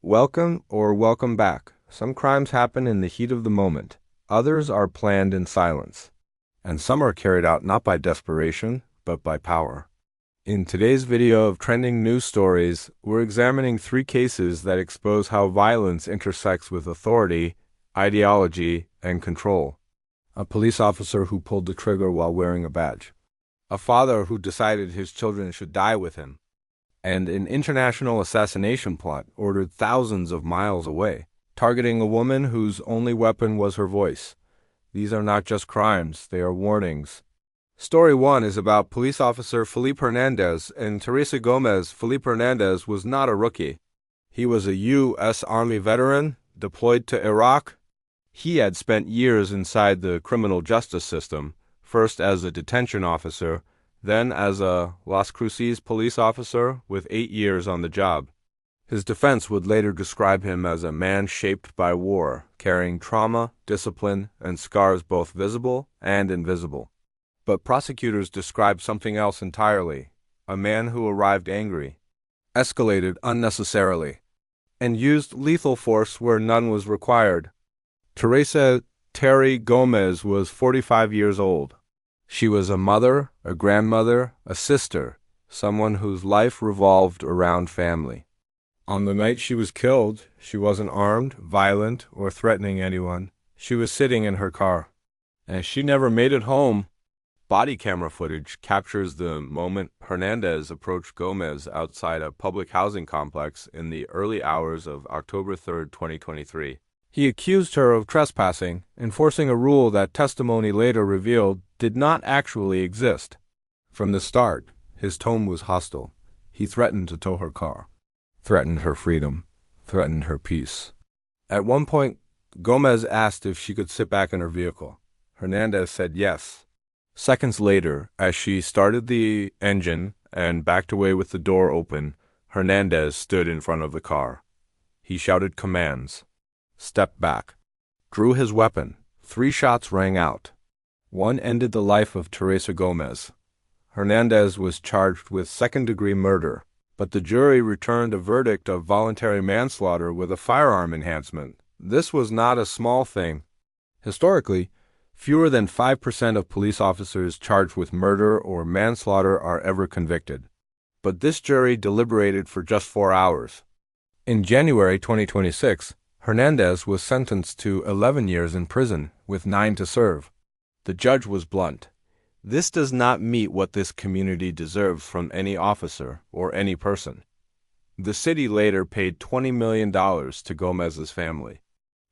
Welcome or welcome back. Some crimes happen in the heat of the moment. Others are planned in silence. And some are carried out not by desperation, but by power. In today's video of trending news stories, we're examining 3 cases that expose how violence intersects with authority, ideology, and control. A police officer who pulled the trigger while wearing a badge. A father who decided his children should die with him. And an international assassination plot ordered thousands of miles away, targeting a woman whose only weapon was her voice. These are not just crimes, they are warnings. Story 1 is about police officer Felipe Hernandez and Teresa Gomez. Felipe Hernandez was not a rookie. He was a U.S. Army veteran, deployed to Iraq. He had spent years inside the criminal justice system, first as a detention officer, then as a Las Cruces police officer with 8 years on the job. His defense would later describe him as a man shaped by war, carrying trauma, discipline, and scars both visible and invisible. But prosecutors described something else entirely, a man who arrived angry, escalated unnecessarily, and used lethal force where none was required. Teresa Gomez was 45 years old. She was a mother, a grandmother, a sister, someone whose life revolved around family. On the night she was killed, she wasn't armed, violent, or threatening anyone. She was sitting in her car. And she never made it home. Body camera footage captures the moment Hernandez approached Gomez outside a public housing complex in the early hours of October 3, 2023. He accused her of trespassing, enforcing a rule that testimony later revealed did not actually exist. From the start, his tone was hostile. He threatened to tow her car, threatened her freedom, threatened her peace. At one point, Gomez asked if she could sit back in her vehicle. Hernandez said yes. Seconds later, as she started the engine and backed away with the door open, Hernandez stood in front of the car. He shouted commands, stepped back, drew his weapon. 3 shots rang out. One ended the life of Teresa Gomez. Hernandez was charged with second-degree murder, but the jury returned a verdict of voluntary manslaughter with a firearm enhancement. This was not a small thing. Historically, fewer than 5% of police officers charged with murder or manslaughter are ever convicted. But this jury deliberated for just 4 hours. In January 2026, Hernandez was sentenced to 11 years in prison, with 9 to serve. The judge was blunt. This does not meet what this community deserves from any officer or any person. The city later paid $20 million to Gomez's family.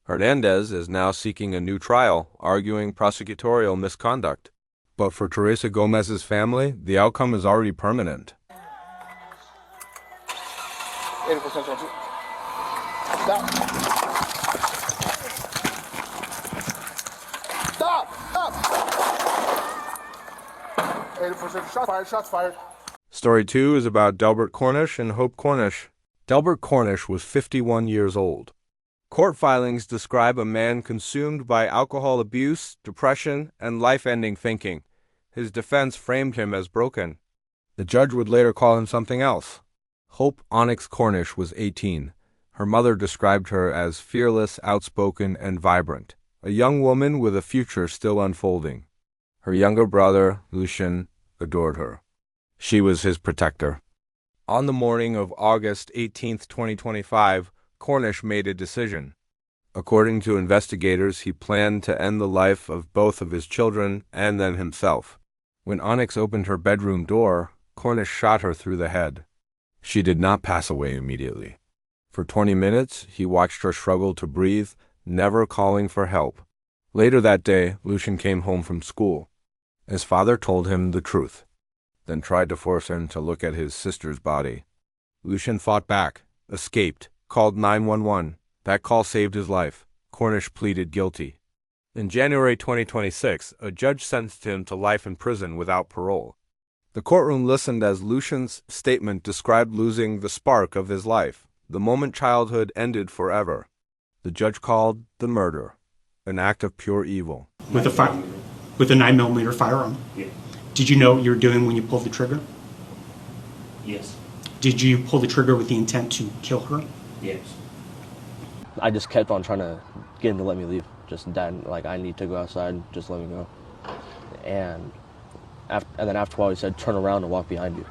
Hernandez is now seeking a new trial, arguing prosecutorial misconduct. But for Teresa Gomez's family, the outcome is already permanent. 80% Stop! Stop! Stop! 80% shots fired. Story 2 is about Delbert Cornish and Hope Cornish. Delbert Cornish was 51 years old. Court filings describe a man consumed by alcohol abuse, depression, and life-ending thinking. His defense framed him as broken. The judge would later call him something else. Hope Onyx Cornish was 18. Her mother described her as fearless, outspoken, and vibrant, a young woman with a future still unfolding. Her younger brother, Lucian, adored her. She was his protector. On the morning of August 18, 2025, Cornish made a decision. According to investigators, he planned to end the life of both of his children and then himself. When Onyx opened her bedroom door, Cornish shot her through the head. She did not pass away immediately. For 20 minutes, he watched her struggle to breathe, never calling for help. Later that day, Lucian came home from school. His father told him the truth, then tried to force him to look at his sister's body. Lucian fought back, escaped, called 911. That call saved his life. Cornish pleaded guilty. In January 2026, a judge sentenced him to life in prison without parole. The courtroom listened as Lucian's statement described losing the spark of his life, the moment childhood ended forever. The judge called the murder an act of pure evil. With a 9mm firearm? Yeah. Did you know what you were doing when you pulled the trigger? Yes. Did you pull the trigger with the intent to kill her? Yes. I just kept on trying to get him to let me leave. Just, Dad, like, I need to go outside, just let me go. And then after a while he said, turn around and walk behind you.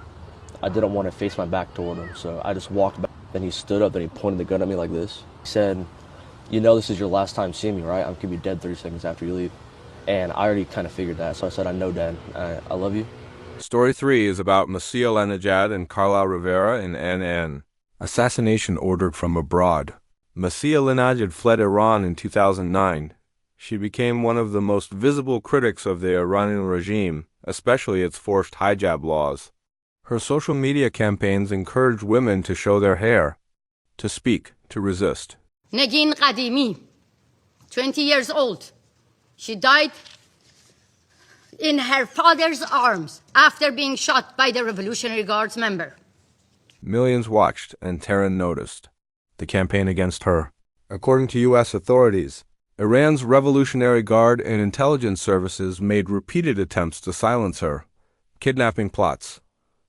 I didn't want to face my back toward him, so I just walked back. Then he stood up, then he pointed the gun at me like this. He said, you know this is your last time seeing me, right? I'm going to be dead 30 seconds after you leave. And I already kind of figured that, so I said, I know, Dad. I love you. Story 3 is about Masih Alinejad and Carlisle Rivera in NN. Assassination ordered from abroad. Masih Alinejad fled Iran in 2009. She became one of the most visible critics of the Iranian regime, especially its forced hijab laws. Her social media campaigns encouraged women to show their hair, to speak, to resist. Negin Qadimi, 20 years old. She died in her father's arms after being shot by the Revolutionary Guards member. Millions watched, and Tehran noticed the campaign against her. According to U.S. authorities, Iran's Revolutionary Guard and intelligence services made repeated attempts to silence her, kidnapping plots,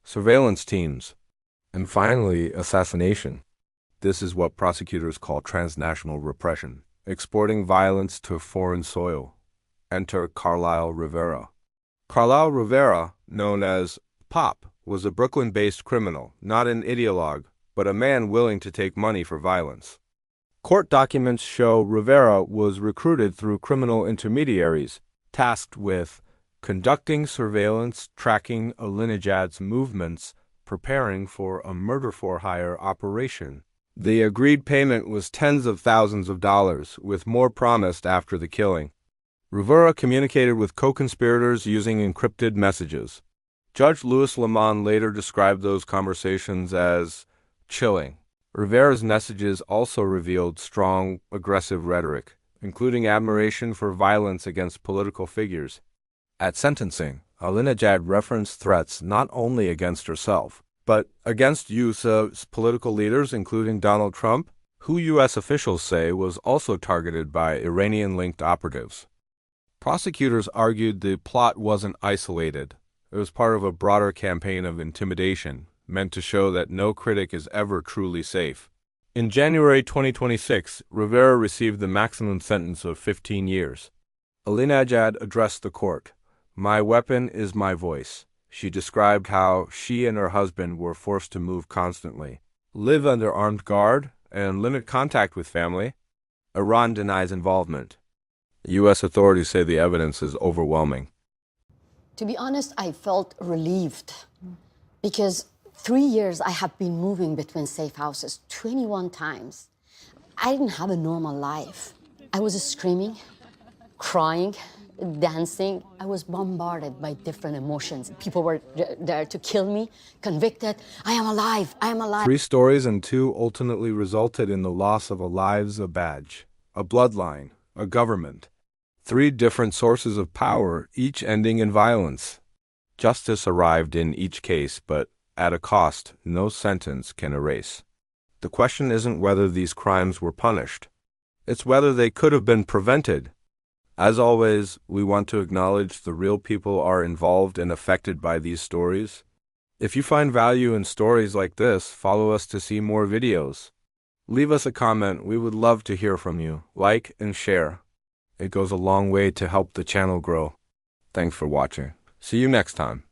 surveillance teams, and finally, assassination. This is what prosecutors call transnational repression, exporting violence to foreign soil. Enter Carlisle Rivera. Carlisle Rivera, known as Pop, was a Brooklyn-based criminal, not an ideologue, but a man willing to take money for violence. Court documents show Rivera was recruited through criminal intermediaries, tasked with conducting surveillance, tracking Alinejad's movements, preparing for a murder-for-hire operation. The agreed payment was tens of thousands of dollars, with more promised after the killing. Rivera communicated with co-conspirators using encrypted messages. Judge Louis Lemon later described those conversations as chilling. Rivera's messages also revealed strong, aggressive rhetoric, including admiration for violence against political figures. At sentencing, Alinejad referenced threats not only against herself, but against U.S. political leaders, including Donald Trump, who U.S. officials say was also targeted by Iranian-linked operatives. Prosecutors argued the plot wasn't isolated. It was part of a broader campaign of intimidation, meant to show that no critic is ever truly safe. In January 2026, Rivera received the maximum sentence of 15 years. Alinejad addressed the court. "My weapon is my voice." She described how she and her husband were forced to move constantly, live under armed guard, and limit contact with family. Iran denies involvement. U.S. authorities say the evidence is overwhelming. To be honest, I felt relieved because 3 years I have been moving between safe houses 21 times. I didn't have a normal life. I was screaming, crying, dancing. I was bombarded by different emotions. People were there to kill me, convicted. I am alive, I am alive. 3 stories and 2 ultimately resulted in the loss of a lives, a badge, a bloodline, a government. 3 different sources of power, each ending in violence. Justice arrived in each case, but at a cost no sentence can erase. The question isn't whether these crimes were punished. It's whether they could have been prevented. As always, we want to acknowledge the real people are involved and affected by these stories. If you find value in stories like this, follow us to see more videos. Leave us a comment. We would love to hear from you. Like and share. It goes a long way to help the channel grow. Thanks for watching. See you next time.